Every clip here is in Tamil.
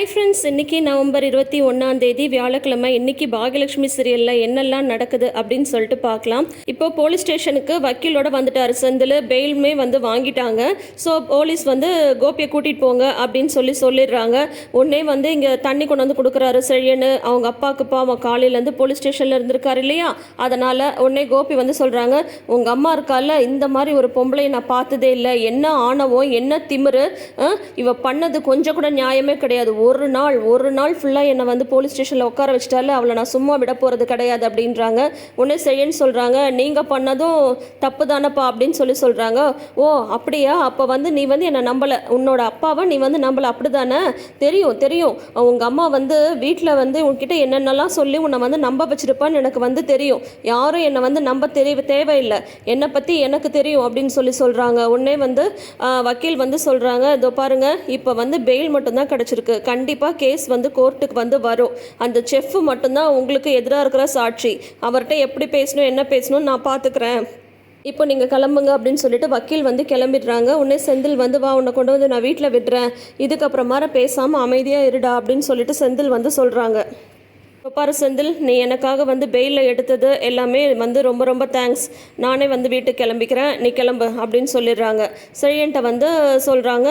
ஹாய் ஃப்ரெண்ட்ஸ், இன்றைக்கி நவம்பர் 21 வியாழக்கிழமை. இன்றைக்கி பாகியலட்சுமி சீரியலில் என்னெல்லாம் நடக்குது அப்படின்னு சொல்லிட்டு பார்க்கலாம். இப்போ போலீஸ் ஸ்டேஷனுக்கு வக்கீலோட வந்துட்டார் செந்தில். பெயிலுமே வாங்கிட்டாங்க. ஸோ போலீஸ் கோபியை கூட்டிகிட்டு போங்க அப்படின்னு சொல்லிடுறாங்க. உடனே இங்கே தண்ணி கொண்டு வந்து கொடுக்குறாரு செழியனு. அவங்க அப்பாவுக்குப்பா அவன் காலையிலேருந்து போலீஸ் ஸ்டேஷனில் இருந்திருக்காரு இல்லையா, அதனால் உடனே கோபி சொல்கிறாங்க, உங்கள் அம்மா இருக்கால, இந்த மாதிரி ஒரு பொம்பளை நான் பார்த்ததே இல்லை, என்ன ஆணவம், என்ன திமிரு, இவ பண்ணது கொஞ்சம் கூட நியாயமே கிடையாது. ஒரு நாள் ஃபுல்லாக என்னை போலீஸ் ஸ்டேஷனில் உட்கார வச்சுட்டால, அவளை நான் சும்மா விட போகிறது கிடையாது அப்படின்றாங்க. உடனே செய்யன்னு சொல்கிறாங்க, நீங்கள் பண்ணதும் தப்பு தானப்பா அப்படின்னு சொல்கிறாங்க. ஓ அப்படியா, அப்போ நீ என்னை நம்பலை, உன்னோட அப்பாவை நீ நம்பலை அப்படி தானே? தெரியும் உங்கள் அம்மா வீட்டில் உன்கிட்ட என்னென்னலாம் சொல்லி உன்னை நம்ப வச்சிருப்பான்னு எனக்கு தெரியும். யாரும் என்னை நம்ப தேவையில்லை, என்னை பற்றி எனக்கு தெரியும் அப்படின்னு சொல்கிறாங்க. உடனே வக்கீல் சொல்கிறாங்க, இதோ பாருங்க, இப்போ பெயில் மட்டும்தான் கிடச்சிருக்கு, கண்டிப்பாக கேஸ் கோர்ட்டுக்கு வரும். அந்த செஃப் மட்டும்தான் உங்களுக்கு எதிராக இருக்கிற சாட்சி. அவர்கிட்ட எப்படி பேசணும் என்ன பேசணும் நான் பார்த்துக்கிறேன், இப்போ நீங்கள் கிளம்புங்க அப்படின்னு சொல்லிட்டு வக்கீல் கிளம்பிடுறாங்க. உடனே செந்தில் வா, உன்னை கொண்டு நான் வீட்டில் விடுறேன், இதுக்கப்புறமா பேசாமல் அமைதியாக இருடா அப்படின்னு சொல்லிட்டு செந்தில் சொல்கிறாங்க. இப்போ பாரு செந்தில், நீ எனக்காக பெயிலில் எடுத்தது எல்லாமே ரொம்ப ரொம்ப தேங்க்ஸ். நானே வீட்டுக்கு கிளம்பிக்கிறேன், நீ கிளம்பு அப்படின்னு சொல்லிடுறாங்க. செழியன்ட்ட சொல்கிறாங்க,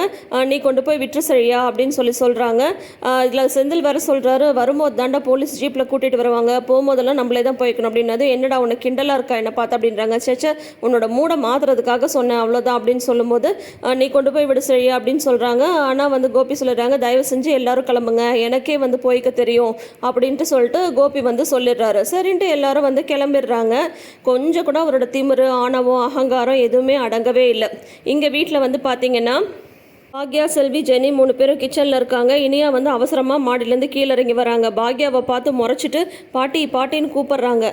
நீ கொண்டு போய் விட்டுரு சரியா அப்படின்னு சொல்கிறாங்க. இதில் செந்தில் வேறு சொல்கிறாரு, வரும்போது தாண்டா போலீஸ் ஜீப்பில் கூட்டிகிட்டு வருவாங்க, போகும்போதெல்லாம் நம்மளே தான் போய்க்கணும் அப்படின்னது. என்னடா உனக்கு கிண்டலாக இருக்கா என்னை பார்த்து அப்படின்றாங்க. சேச்சா, உன்னோட மூடை மாற்றுறதுக்காக சொன்னேன் அவ்வளோதான் அப்படின்னு சொல்லும்போது, நீ கொண்டு போய் விடு சரியா அப்படின்னு சொல்கிறாங்க. ஆனால் கோபி சொல்லிடுறாங்க, தயவு செஞ்சு எல்லாரும் கிளம்புங்க, எனக்கே போய்க்க தெரியும் அப்படின்ட்டு சொல்லிட்டு கோபி சொல்லிடுறாரு. சரின்ட்டு எல்லாரும் கிளம்பிடுறாங்க. கொஞ்சம் கூட அவரோட திமிரு, ஆணவம், அகங்காரம் எதுவுமே அடங்கவே இல்லை. இங்கே வீட்டில் பார்த்தீங்கன்னா பாக்யா, செல்வி, ஜெனி 3 பேரும் கிச்சனில் இருக்காங்க. இனியா அவசரமாக மாடியிலேருந்து கீழே இறங்கி வராங்க. பாக்யாவை பார்த்து முறைச்சிட்டு பாட்டின்னு கூப்பிட்றாங்க.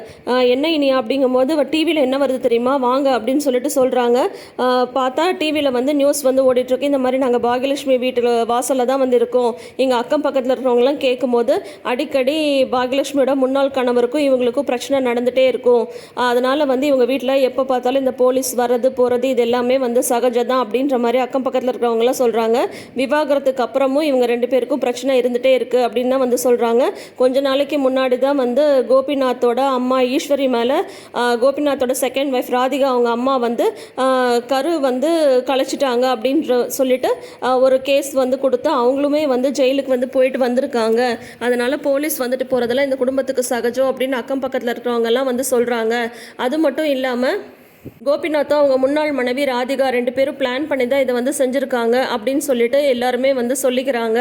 என்ன இனியா அப்படிங்கும்போது, டிவியில் என்ன வருது தெரியுமா, வாங்க அப்படின்னு சொல்கிறாங்க. பார்த்தா டிவியில் நியூஸ் ஓடிட்டுருக்கு. இந்த மாதிரி நாங்கள் பாகியலட்சுமி வீட்டில் வாசலில் தான் இருக்கோம். எங்கள் அக்கம் பக்கத்தில் இருக்கிறவங்களாம் கேட்கும்போது, அடிக்கடி பாகியலட்சுமியோட முன்னாள் கணவருக்கும் இவங்களுக்கும் பிரச்சனை நடந்துகிட்டே இருக்கும். அதனால் இவங்க வீட்டில் எப்போ பார்த்தாலும் இந்த போலீஸ் வர்றது போகிறது இது எல்லாமே சகஜம் தான் அப்படின்ற மாதிரி அக்கம் பக்கத்தில் இருக்கிறவங்களாம் சொல்கிறாங்க. விவாகரத்துக்கு அப்புறமும் இவங்க 2 பேருக்கும் பிரச்சனை இருந்துகிட்டே இருக்குது அப்படின்னு தான் சொல்கிறாங்க. கொஞ்ச நாளைக்கு முன்னாடி தான் கோபிநாத்தோட அம்மா ஈஸ்வரி மேலே கோபிநாத்தோட செகண்ட் ஒய்ஃப் ராதிகா அவங்க அம்மா கரு கலைச்சிட்டாங்க அப்படின்ற சொல்லிட்டு ஒரு கேஸ் கொடுத்து அவங்களுமே ஜெயிலுக்கு போயிட்டு வந்திருக்காங்க. அதனால் போலீஸ் போகிறதெல்லாம் இந்த குடும்பத்துக்கு சகஜம் அப்படின்னு அக்கம் பக்கத்தில் இருக்கிறவங்கெல்லாம் சொல்கிறாங்க. அது மட்டும் இல்லாமல் கோபிநாத்தும் அவங்க முன்னாள் மனைவி ராதிகா 2 பேரும் பிளான் பண்ணி தான் இதை செஞ்சுருக்காங்க அப்படின்னு சொல்லிட்டு எல்லாருமே சொல்லிக்கிறாங்க.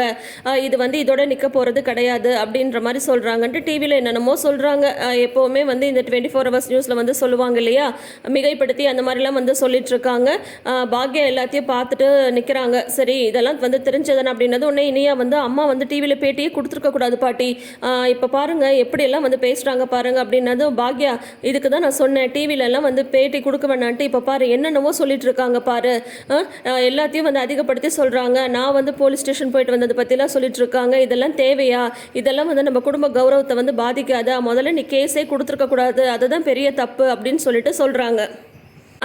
இது இதோட நிற்க போகிறது கிடையாது அப்படின்ற மாதிரி சொல்கிறாங்கன்ட்டு டிவியில் என்னென்னமோ சொல்கிறாங்க. எப்போவுமே இந்த 24 ஹவர்ஸ் நியூஸில் சொல்லுவாங்க இல்லையா, மிகைப்படுத்தி அந்த மாதிரிலாம் சொல்லிட்டுருக்காங்க. பாக்யா எல்லாத்தையும் பார்த்துட்டு நிற்கிறாங்க. சரி, இதெல்லாம் தெரிஞ்சதுன்னு அப்படின்னது. உடனே இனியா அம்மா டிவியில் பேட்டியே கொடுத்துருக்கக்கூடாது பாட்டி, இப்போ பாருங்கள் எப்படியெல்லாம் பேசுகிறாங்க பாருங்கள் அப்படின்னது. பாக்யா, இதுக்கு தான் நான் சொன்னேன், டிவிலெல்லாம் பேட்டி கொடுக்க வேணான்ட்டு, இப்போ பாரு என்னென்னவோ சொல்லிட்டு இருக்காங்க பாரு, எல்லாத்தையும் அதிகப்படுத்தி சொல்கிறாங்க. நான் போலீஸ் ஸ்டேஷன் போயிட்டு வந்ததை பற்றிலாம் சொல்லிட்டு இருக்காங்க. இதெல்லாம் தேவையா? இதெல்லாம் நம்ம குடும்ப கௌரவத்தை பாதிக்காதா? முதல்ல நீ கேஸே கொடுத்துருக்கக்கூடாது, அதுதான் பெரிய தப்பு அப்படின்னு சொல்லிட்டு சொல்கிறாங்க.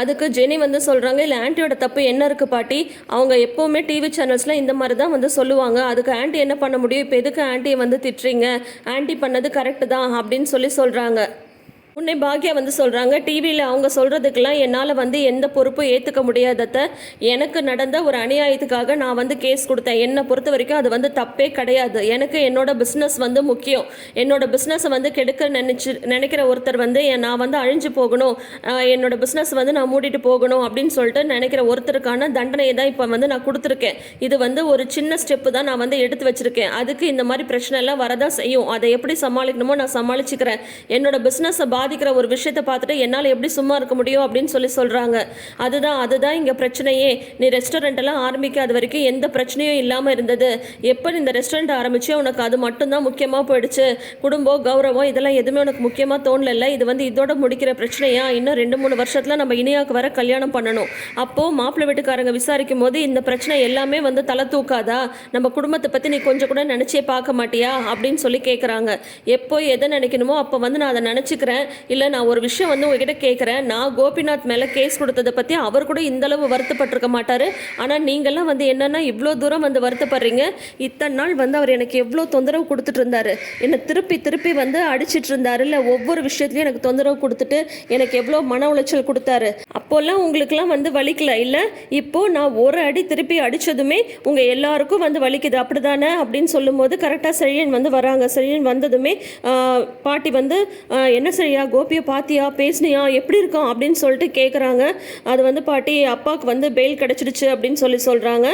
அதுக்கு ஜெனி சொல்கிறாங்க, இல்லை ஆண்டியோட தப்பு என்ன இருக்குது பாட்டி, அவங்க எப்போவுமே டிவி சேனல்ஸில் இந்த மாதிரி தான் சொல்லுவாங்க, அதுக்கு ஆண்டி என்ன பண்ண முடியும், இப்போ எதுக்கு ஆண்டியை திட்டுறீங்க, ஆண்டி பண்ணது கரெக்டு தான் அப்படின்னு சொல்கிறாங்க. உன்னை பாக்யா சொல்கிறாங்க, டிவியில் அவங்க சொல்கிறதுக்கெல்லாம் என்னால் எந்த பொறுப்பும் ஏற்றுக்க முடியாதத, எனக்கு நடந்த ஒரு அநியாயத்துக்காக நான் கேஸ் கொடுத்தேன். என்னை பொறுத்த வரைக்கும் அது தப்பே கிடையாது. எனக்கு என்னோட பிஸ்னஸ் முக்கியம். என்னோட பிஸ்னஸை கெடுக்க நினைக்கிற ஒருத்தர் நான் அழிஞ்சு போகணும், என்னோட பிஸ்னஸ் நான் மூடிட்டு போகணும் அப்படின்னு சொல்லிட்டு நினைக்கிற ஒருத்தருக்கான தண்டனையை தான் இப்போ நான் கொடுத்துருக்கேன். இது ஒரு சின்ன ஸ்டெப்பு தான் நான் எடுத்து வச்சுருக்கேன். அதுக்கு இந்த மாதிரி பிரச்சனை எல்லாம் வரதான் செய்யும். அதை எப்படி சமாளிக்கணுமோ நான் சமாளிச்சுக்கிறேன். என்னோட பிஸ்னஸை பாதிக்கிற ஒரு விஷயத்தை பார்த்துட்டு என்னால் எப்படி சும்மா இருக்க முடியும் அப்படின்னு சொல்கிறாங்க. அதுதான் இங்கே பிரச்சனையே. நீ ரெஸ்டாரண்ட் எல்லாம் ஆரம்பிக்காத வரைக்கும் எந்த பிரச்சனையும் இல்லாமல் இருந்தது. எப்போ இந்த ரெஸ்டாரண்ட் ஆரம்பிச்சு உனக்கு அது மட்டும்தான் முக்கியமாக போயிடுச்சு. குடும்பம், கௌரவம் இதெல்லாம் எதுவுமே உனக்கு முக்கியமாக தோணல. இது இதோட முடிக்கிற பிரச்சனையா? இன்னும் 2-3 வருஷத்தில் நம்ம இனியாவுக்கு வர கல்யாணம் பண்ணணும். அப்போது மாப்பிள்ளை வீட்டுக்காரங்க விசாரிக்கும் போது இந்த பிரச்சனை எல்லாமே தலை தூக்காதா? நம்ம குடும்பத்தை பற்றி நீ கொஞ்சம் கூட நினச்சே பார்க்க மாட்டியா அப்படின்னு கேட்குறாங்க. எப்போ எதை நினைக்கணுமோ அப்போ நான் அதை நினச்சிக்கிறேன். இல்லை நான் ஒரு விஷயம் வந்து உங்ககிட்ட கேட்குறேன். நான் கோபிநாத் மேலே கேஸ் கொடுத்ததை பற்றி அவர் கூட இந்தளவு வருத்தப்பட்டிருக்க மாட்டார். ஆனால் நீங்கள்லாம் வந்து என்னென்னா இவ்வளோ தூரம் வந்து வருத்தப்படுறீங்க. இத்தனை நாள் வந்து அவர் எனக்கு எவ்வளோ தொந்தரவு கொடுத்துட்டு இருந்தார். என்னை திருப்பி திருப்பி வந்து அடிச்சிட்டு இருந்தார். இல்லை ஒவ்வொரு விஷயத்துலையும் எனக்கு தொந்தரவு கொடுத்துட்டு எனக்கு எவ்வளோ மன உளைச்சல் கொடுத்தாரு. அப்போல்லாம் உங்களுக்குலாம் வந்து வலிக்கல இல்லை? இப்போது நான் ஒரு அடி திருப்பி அடித்ததுமே உங்கள் எல்லாருக்கும் வந்து வலிக்குது அப்படி தானே அப்படின்னு சொல்லும்போது கரெக்டாக செழியன் வந்து வராங்க. செழியன் வந்ததுமே பாட்டி வந்து என்ன சரியா கோபியை பாத்தியா பேசுனியா எப்படி இருக்கான் அப்படின்னு சொல்லிட்டு கேட்குறாங்க. அது வந்து பாட்டி அப்பாவுக்கு வந்து பெயில் கிடச்சிடுச்சு அப்படின்னு சொல்கிறாங்க.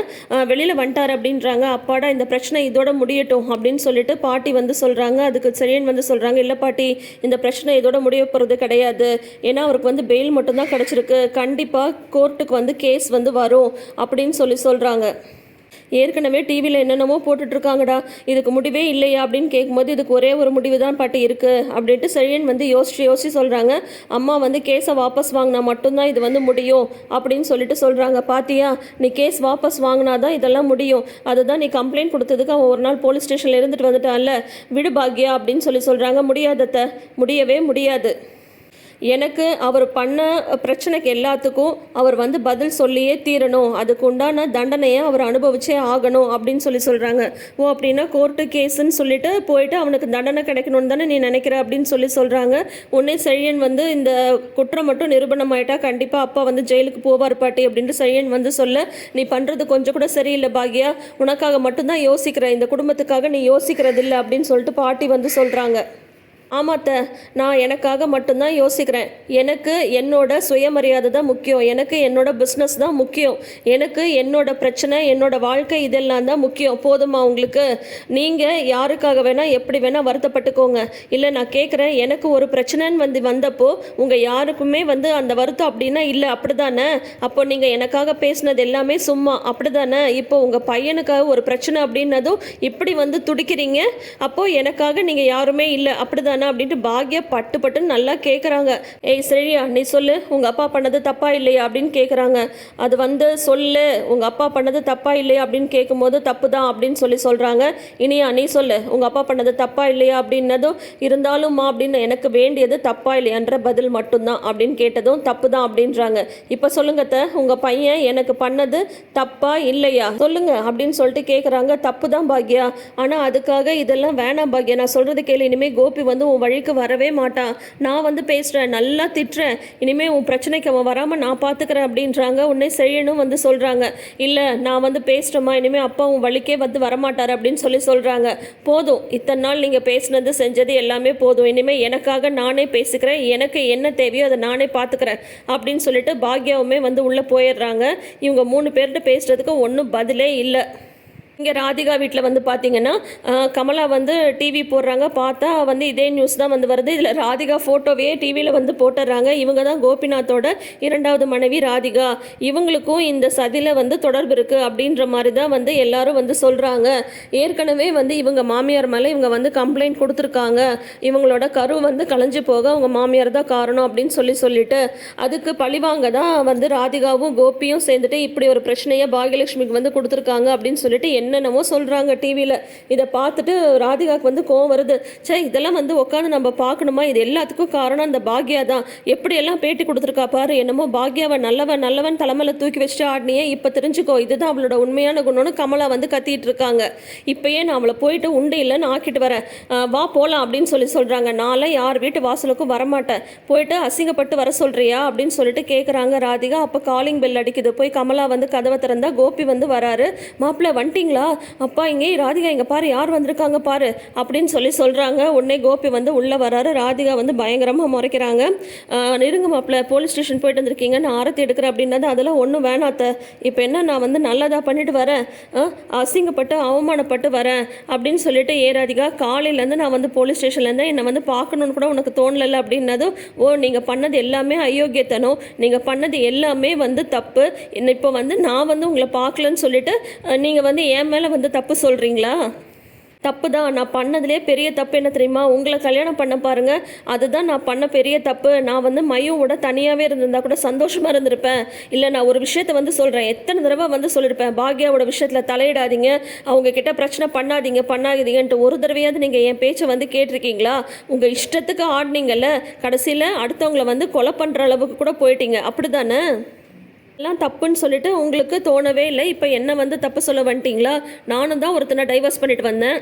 வெளியில் வந்துட்டார் அப்படின்றாங்க. அப்பாடா இந்த பிரச்சனை இதோட முடியட்டும் அப்படின்னு சொல்லிட்டு பாட்டி வந்து சொல்கிறாங்க. அதுக்கு செழியன் வந்து சொல்கிறாங்க, இல்லை பாட்டி இந்த பிரச்சனை இதோட முடிய போகிறது கிடையாது. ஏன்னா அவருக்கு வந்து பெயில் மட்டும்தான் கிடச்சிருக்கு. கண்டிப்பாக கோர்ட்டுக்கு வந்து கேஸ் வந்து வரும் அப்படின்னு சொல்கிறாங்க. ஏற்கனவே டிவியில் என்னென்னமோ போட்டுட்ருக்காங்கடா, இதுக்கு முடிவே இல்லையா அப்படின்னு கேட்கும்போது இதுக்கு ஒரே ஒரு முடிவு தான் பாட்டி இருக்குது அப்படின்ட்டு செழியன் வந்து யோசிச்சு சொல்கிறாங்க. அம்மா வந்து கேஸை வாபஸ் வாங்கினா மட்டும்தான் இது வந்து முடியும் அப்படின்னு சொல்கிறாங்க. பாத்தியா நீ கேஸ் வாபஸ் வாங்கினா தான் இதெல்லாம் முடியும். அதுதான் நீ கம்ப்ளைண்ட் கொடுத்ததுக்கு அவன் ஒரு நாள் போலீஸ் ஸ்டேஷனில் இருந்துட்டு வந்துட்டான்ல, விடு பாக்யா அப்படின்னு சொல்கிறாங்க. முடியாதத்த, முடியவே முடியாது. எனக்கு அவர் பண்ண பிரச்சனைக்கு எல்லாத்துக்கும் அவர் வந்து பதில் சொல்லியே தீரணும். அதுக்கு உண்டான தண்டனையை அவர் அனுபவிச்சே ஆகணும் அப்படின்னு சொல்கிறாங்க. ஓ அப்படின்னா கோர்ட்டு கேஸுன்னு சொல்லிட்டு போயிட்டு அவனுக்கு தண்டனை கிடைக்கணும்னு தானே நீ நினைக்கிற அப்படின்னு சொல்கிறாங்க. உடனே செழியன் வந்து இந்த குற்றம் மட்டும் நிரூபணம் ஆயிட்டா கண்டிப்பாக அப்பா வந்து ஜெயிலுக்கு போவார் பாட்டி அப்படின்ட்டு செழியன் வந்து சொல்ல, நீ பண்ணுறது கொஞ்சம் கூட சரியில்லை பாக்யா, உனக்காக மட்டும்தான் யோசிக்கிற, இந்த குடும்பத்துக்காக நீ யோசிக்கிறது இல்லை அப்படின்னு சொல்லிட்டு பாட்டி வந்து சொல்கிறாங்க. ஆமாத்த, நான் எனக்காக மட்டும்தான் யோசிக்கிறேன். எனக்கு என்னோட சுயமரியாதை தான் முக்கியம். எனக்கு என்னோட பிஸ்னஸ் தான் முக்கியம். எனக்கு என்னோட பிரச்சனை, என்னோட வாழ்க்கை இதெல்லாம் தான் முக்கியம். போதுமா உங்களுக்கு? நீங்கள் யாருக்காக வேணால் எப்படி வேணால் வருத்தப்பட்டுக்கோங்க. இல்லை நான் கேட்குறேன், எனக்கு ஒரு பிரச்சனைன்னு வந்தப்போ உங்கள் யாருக்குமே வந்து அந்த வருத்தம் அப்படின்னா இல்லை அப்படி தானே? அப்போ நீங்கள் எனக்காக பேசினது எல்லாமே சும்மா அப்படி தானே? இப்போ உங்கள் பையனுக்காக ஒரு பிரச்சனை அப்படின்னதும் இப்படி வந்து துடிக்கிறீங்க. அப்போது எனக்காக நீங்கள் யாருமே இல்லை அப்படி தானே அப்படின்ட்டு பாக்யா பட்டு நல்லா கேட்குறாங்க. ஏய் செழியா நீ சொல்லு, உங்கள் அப்பா பண்ணது தப்பா இல்லையா அப்படின்னு கேட்குறாங்க. அது வந்து சொல்லு, உங்கள் அப்பா பண்ணது தப்பா இல்லையா அப்படின்னு கேட்கும்போது தப்பு தான் அப்படின்னு சொல்கிறாங்க. இனியா நீ சொல்லு, உங்கள் அப்பா பண்ணது தப்பா இல்லையா அப்படின்னதும் இருந்தாலும்மா அப்படின்னு எனக்கு வேண்டியது தப்பா இல்லையான்ற பதில் மட்டும்தான் அப்படின்னு கேட்டதும் தப்பு தான் அப்படின்றாங்க. இப்போ சொல்லுங்கத்த, உங்கள் பையன் எனக்கு பண்ணது தப்பா இல்லையா சொல்லுங்க அப்படின்னு சொல்லிட்டு கேட்குறாங்க. தப்பு தான் பாக்யா, ஆனால் அதுக்காக இதெல்லாம் வேணாம் பாக்யா, நான் சொல்கிறது கேளு. இனிமேல் கோபி வந்து உன் வழிக்கு வரவே மாட்டான். நான் வந்து பேசுகிறேன், நல்லா திட்டுறேன். இனிமேல் உன் பிரச்சனைக்கு அவன் வராமல் நான் பார்த்துக்கிறேன் அப்படின்றாங்க. உடனே செய்யணும் வந்து சொல்கிறாங்க. இல்லை நான் வந்து பேசுகிறேம்மா, இனிமேல் அப்பா உன் வழிக்கே வந்து வரமாட்டார் அப்படின்னு சொல்கிறாங்க. போதும், இத்தனை நாள் நீங்கள் பேசினது செஞ்சது எல்லாமே போதும். இனிமேல் எனக்காக நானே பேசிக்கிறேன், எனக்கு என்ன தேவையோ அதை நானே பார்த்துக்கிறேன் அப்படின்னு சொல்லிட்டு பாக்யாவுமே வந்து உள்ளே போயிடுறாங்க. இவங்க 3 பேர்கிட்ட பேசுகிறதுக்கு ஒன்றும் பதிலே இல்லை. இங்கே ராதிகா வீட்டில் வந்து பார்த்தீங்கன்னா கமலா வந்து டிவி போடுறாங்க. பார்த்தா வந்து இதே நியூஸ் தான் வந்து வருது. இதில் ராதிகா ஃபோட்டோவே டிவியில் வந்து போட்டுடுறாங்க. இவங்க தான் கோபிநாத்தோட 2வது மனைவி ராதிகா. இவங்களுக்கும் இந்த சதியில் வந்து தொடர்பு இருக்குது அப்படின்ற மாதிரி தான் வந்து எல்லாரும் வந்து சொல்கிறாங்க. ஏற்கனவே வந்து இவங்க மாமியார் மேலே இவங்க வந்து கம்ப்ளைண்ட் கொடுத்துருக்காங்க. இவங்களோட கரு வந்து கலைஞ்சு போக அவங்க மாமியார் தான் காரணம் அப்படின்னு சொல்லிட்டு அதுக்கு பழிவாங்க தான் வந்து ராதிகாவும் கோபியும் சேர்ந்துட்டு இப்படி ஒரு பிரச்சனையை பாகியலட்சுமிக்கு வந்து கொடுத்துருக்காங்க அப்படின்னு சொல்லிட்டு என்னென்னமோ சொல்கிறாங்க டிவியில். இதை பார்த்துட்டு ராதிகாவுக்கு வந்து கோவம் வருது. சே இதெல்லாம் வந்து உட்காந்து நம்ம பார்க்கணுமா? இது எல்லாத்துக்கும் காரணம் அந்த பாக்யா தான். எப்படியெல்லாம் பேட்டி கொடுத்துருக்கா பாரு. என்னமோ பாக்யாவை நல்லவன் தலைமையில் தூக்கி வச்சுட்டு ஆடினியே, இப்போ தெரிஞ்சுக்கோ இதுதான் அவளோட உண்மையான குணம்னு கமலா வந்து கத்திட்டு இருக்காங்க. இப்போயே நான் அவளை போயிட்டு உண்டு இல்லைன்னு ஆக்கிட்டு வரேன், வா போகலாம் அப்படின்னு சொல்கிறாங்க. நான்லாம் யார் வீட்டு வாசலுக்கும் வரமாட்டேன், போயிட்டு அசிங்கப்பட்டு வர சொல்கிறியா அப்படின்னு சொல்லிட்டு கேட்குறாங்க ராதிகா. அப்போ காலிங் பெல் அடிக்குது. போய் கமலா வந்து கதவை திறந்தா கோபி வந்து வராரு. மாப்பிள்ளை வந்துட்டிங்களா? அப்பா இங்கே ராதிகா இங்கே பாரு யார் வந்திருக்காங்க பாரு அப்படின்னு சொல்கிறாங்க. உடனே கோபி வந்து உள்ளே வராரு. ராதிகா வந்து பயங்கரமாக முறைக்கிறாங்க. நெருங்க மாப்பிள்ள, போலீஸ் ஸ்டேஷன் போயிட்டு வந்திருக்கீங்க, நான் ஆரத்தி எடுக்கிறேன் அப்படின்னது அதெல்லாம் ஒன்றும் வேணாத்த. இப்போ என்ன நான் வந்து நல்லதாக பண்ணிட்டு வரேன், அசிங்கப்பட்டு அவமானப்பட்டு வரேன் அப்படின்னு சொல்லிட்டு ராதிகா காலையிலேருந்து நான் வந்து போலீஸ் ஸ்டேஷன்லேருந்து என்னை வந்து பார்க்கணுன்னு கூட உனக்கு தோணலை அப்படின்னதும், ஓ நீங்கள் பண்ணது எல்லாமே அயோக்கியத்தனம், நீங்கள் பண்ணது எல்லாமே வந்து தப்பு, இப்போ வந்து நான் வந்து உங்களை பார்க்கலன்னு சொல்லிட்டு நீங்கள் வந்து என் மேலே வந்து தப்பு சொல்கிறீங்களா? தப்பு தான். நான் பண்ணதுலே பெரிய தப்பு என்ன தெரியுமா? உங்கள கல்யாணம் பண்ண பாருங்க. அதுதான் நான் பண்ண பெரிய தப்பு. நான் வந்து மயுவோட தனியாவே இருந்திருந்தா கூட சந்தோஷமா இருந்திருப்பேன். இல்ல நான் ஒரு விஷயத்த வந்து சொல்றேன். எத்தனை தடவை வந்து சொல்லியிருப்பேன். பாக்யாவோட விஷயத்துல தலையிடாதீங்க. அவங்க கிட்ட பிரச்சனை பண்ணாதீங்கன்ட்டு ஒரு தடவையாவது நீங்க என் பேச்சை வந்து கேட்டிருக்கீங்களா? உங்க இஷ்டத்துக்கு ஆடினீங்கல்ல. கடைசியில அடுத்தவங்கள வந்து கொலை பண்ற அளவுக்கு கூட போயிட்டீங்க. அப்படிதானே? எல்லாம் தப்புன்னு சொல்லிட்டு உங்களுக்கு தோணவே இல்லை. இப்போ என்ன வந்து தப்பு சொல்ல வந்துட்டீங்களா? நானும் தான் ஒருத்தனை டைவர்ஸ் பண்ணிட்டு வந்தேன்.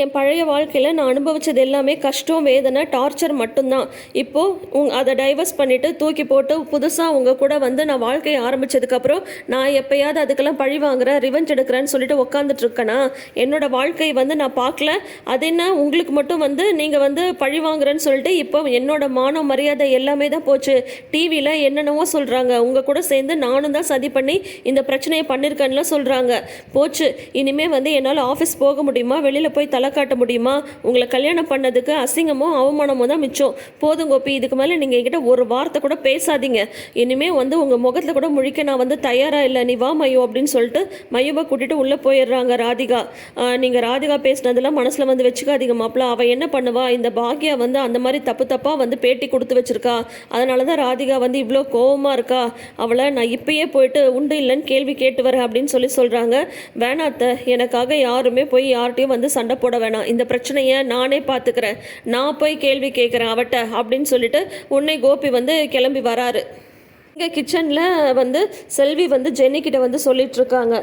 என் பழைய வாழ்க்கையில் நான் அனுபவித்தது எல்லாமே கஷ்டம், வேதனை, டார்ச்சர் மட்டும்தான். இப்போது அதை டைவர்ஸ் பண்ணிவிட்டு தூக்கி போட்டு புதுசாக உங்கள் கூட வந்து நான் வாழ்க்கையை ஆரம்பித்ததுக்கப்புறம் நான் எப்போயாவது அதுக்கெல்லாம் பழி வாங்குறேன், ரிவெஞ்ச் எடுக்கிறேன்னு சொல்லிட்டு உட்காந்துட்ருக்கேனா? என்னோடய வாழ்க்கையை வந்து நான் பார்க்கல. அது என்ன உங்களுக்கு மட்டும் வந்து நீங்கள் வந்து பழி வாங்குறேன்னு சொல்லிட்டு இப்போ என்னோட மானம் மரியாதை எல்லாமே தான் போச்சு. டிவியில் என்னென்னவோ சொல்கிறாங்க. உங்கள் கூட சேர்ந்து நானும் தான் சதி பண்ணி இந்த பிரச்சனையை பண்ணியிருக்கேன்னுலாம் சொல்கிறாங்க. போச்சு. இனிமேல் வந்து என்னால் ஆஃபீஸ் போக முடியுமா? வெளியில் போய் காட்ட முடியுமா? உங்களை கல்யாணம் பண்ணதுக்கு அசிங்கமோ அவமானமோ தான் மிச்சம். போதும் கோபி, இதுக்கு மேலே நீங்கள் என்கிட்ட ஒரு வார்த்தை கூட பேசாதீங்க. இனிமே வந்து உங்கள் முகத்தில் கூட முழிக்க நான் வந்து தயாராக இல்லை. நீ வா மயு அப்படின்னு சொல்லிட்டு மயுவை கூட்டிகிட்டு உள்ளே போயிடுறாங்க ராதிகா. நீங்கள் ராதிகா பேசினதெல்லாம் மனசில் வந்து வச்சுக்காதீங்க மாப்பிள்ள. அவள் என்ன பண்ணுவா? இந்த பாக்யா வந்து அந்த மாதிரி தப்பாக வந்து பேட்டி கொடுத்து வச்சிருக்கா. அதனால தான் ராதிகா வந்து இவ்வளோ கோபமாக இருக்கா. அவளை நான் இப்பயே போயிட்டு உண்டு இல்லைன்னு கேள்வி கேட்டு வரேன் அப்படின்னு சொல்கிறாங்க. வேணாத்த, எனக்காக யாருமே போய் யார்கிட்டையும் வந்து சண்டை போட வேணாம். இந்த பிரச்சனையை நானே பார்த்துக்கிறேன். நான் போய் கேள்வி கேட்குறேன் அவட்ட அப்படின்னு சொல்லிட்டு உன்னை கோபி வந்து கிளம்பி வராரு. இங்கே கிச்சனில் வந்து செல்வி வந்து ஜென்னிக்கிட்ட வந்து சொல்லிகிட்ருக்காங்க.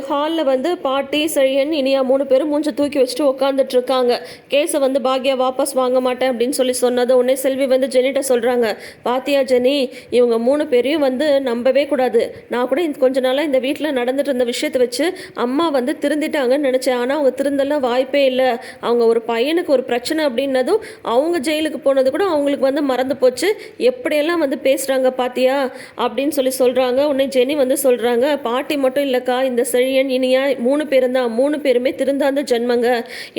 ஹாலில் வந்து பாட்டி, செழியன், இனியா 3 பேரும் மூஞ்சை தூக்கி வச்சுட்டு உட்காந்துட்ருக்காங்க. கேஸை வந்து பாக்யா வாபஸ் வாங்க மாட்டேன் அப்படின்னு சொன்னது உடனே செல்வி வந்து ஜென்னிட்ட சொல்கிறாங்க. பாத்தியா ஜெனி, இவங்க 3 பேரையும் வந்து நம்பவே கூடாது. நான் கூட கொஞ்ச நாளாக இந்த வீட்டில் நடந்துட்டு இருந்த விஷயத்தை வச்சு அம்மா வந்து திருந்திட்டாங்கன்னு நினச்சேன். ஆனால் அவங்க திருந்தெல்லாம் வாய்ப்பே இல்லை. அவங்க ஒரு பையனுக்கு ஒரு பிரச்சனை அப்படின்னதும் அவங்க ஜெயிலுக்கு போனது கூட அவங்களுக்கு வந்து மறந்து போச்சு. எப்படியெல்லாம் வந்து பேசுகிறாங்க பாத்தியா அப்படின்னு சொல்கிறாங்க. உடனே ஜெனி வந்து சொல்கிறாங்க, பாட்டி மட்டும் இல்லைக்கா, இந்த செழியன், இனியா 3 பேரும் தான். 3 பேருமே திருந்தாந்த ஜென்மங்க.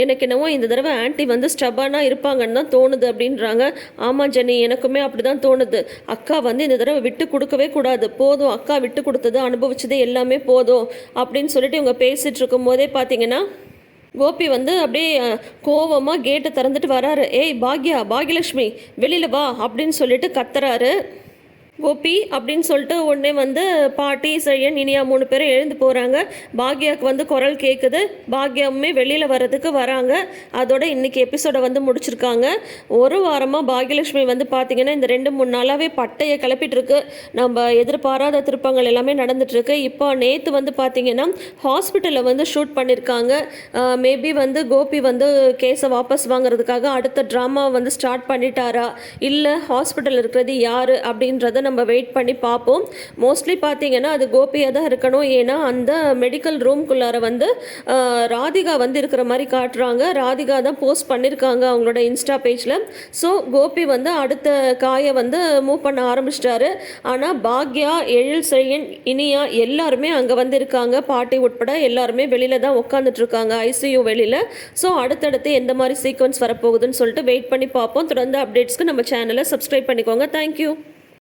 எனக்கு என்னவோ இந்த தடவை ஆன்ட்டி வந்து ஸ்டபானாக இருப்பாங்கன்னு தான் தோணுது அப்படின்றாங்க. ஆமாம் ஜெனி, எனக்குமே அப்படி தான் தோணுது. அக்கா வந்து இந்த தடவை விட்டு கொடுக்கவே கூடாது. போதும், அக்கா விட்டு கொடுத்தது அனுபவிச்சது எல்லாமே போதும் அப்படின்னு சொல்லிட்டு இவங்க பேசிகிட்டு இருக்கும் போதே பார்த்தீங்கன்னா கோபி வந்து அப்படியே கோவமாக கேட்டை திறந்துட்டு வராரு. ஏய் பாக்யா, பாக்யலட்சுமி வெளியில் வா அப்படின்னு சொல்லிட்டு கத்துறாரு. கோபி அப்படின்னு சொல்லிட்டு உடனே வந்து பாட்டி, செழியன், இனியா 3 பேரும் எழுந்து போகிறாங்க. பாக்யாவுக்கு வந்து குரல் கேட்குது. பாக்யாவுமே வெளியில் வர்றதுக்கு வராங்க. அதோட இன்றைக்கி எபிசோடை வந்து முடிச்சிருக்காங்க. ஒரு வாரமாக பாக்யலட்சுமி வந்து பார்த்திங்கன்னா இந்த 2-3 நாளாகவே பட்டையை கிளப்பிட்டுருக்கு. நம்ம எதிர்பாராத திருப்பங்கள் எல்லாமே நடந்துகிட்ருக்கு. இப்போ நேற்று வந்து பார்த்திங்கன்னா ஹாஸ்பிட்டலில் வந்து ஷூட் பண்ணியிருக்காங்க. மேபி வந்து கோபி வந்து கேஸை வாபஸ் வாங்குறதுக்காக அடுத்த ட்ராமா வந்து ஸ்டார்ட் பண்ணிட்டாரா, இல்லை ஹாஸ்பிட்டல் இருக்கிறது யார் அப்படின்றத நம்ம வெயிட் பண்ணி பார்ப்போம். மோஸ்ட்லி பார்த்தீங்கன்னா அது கோபியாக தான் இருக்கணும். ஏன்னா அந்த மெடிக்கல் ரூம்குள்ளார வந்து ராதிகா வந்து இருக்கிற மாதிரி காட்டுறாங்க. ராதிகா தான் போஸ்ட் பண்ணியிருக்காங்க அவங்களோட இன்ஸ்டா பேஜில். ஸோ கோபி வந்து அடுத்த காயை வந்து மூவ் பண்ண ஆரம்பிச்சிட்டாரு. ஆனால் பாக்யா, எழில், செழியன், இனியா எல்லாருமே அங்கே வந்து இருக்காங்க. பாட்டி உட்பட எல்லாருமே வெளியில் தான் உட்காந்துட்டு இருக்காங்க, ஐசியூ வெளியில். ஸோ அடுத்தடுத்து எந்த மாதிரி சீக்வன்ஸ் வரப்போகுதுன்னு சொல்லிட்டு வெயிட் பண்ணி பார்ப்போம். தொடர்ந்து அப்டேட்ஸ்க்கு நம்ம சேனலை சப்ஸ்கிரைப் பண்ணிக்கோங்க. தேங்க்யூ.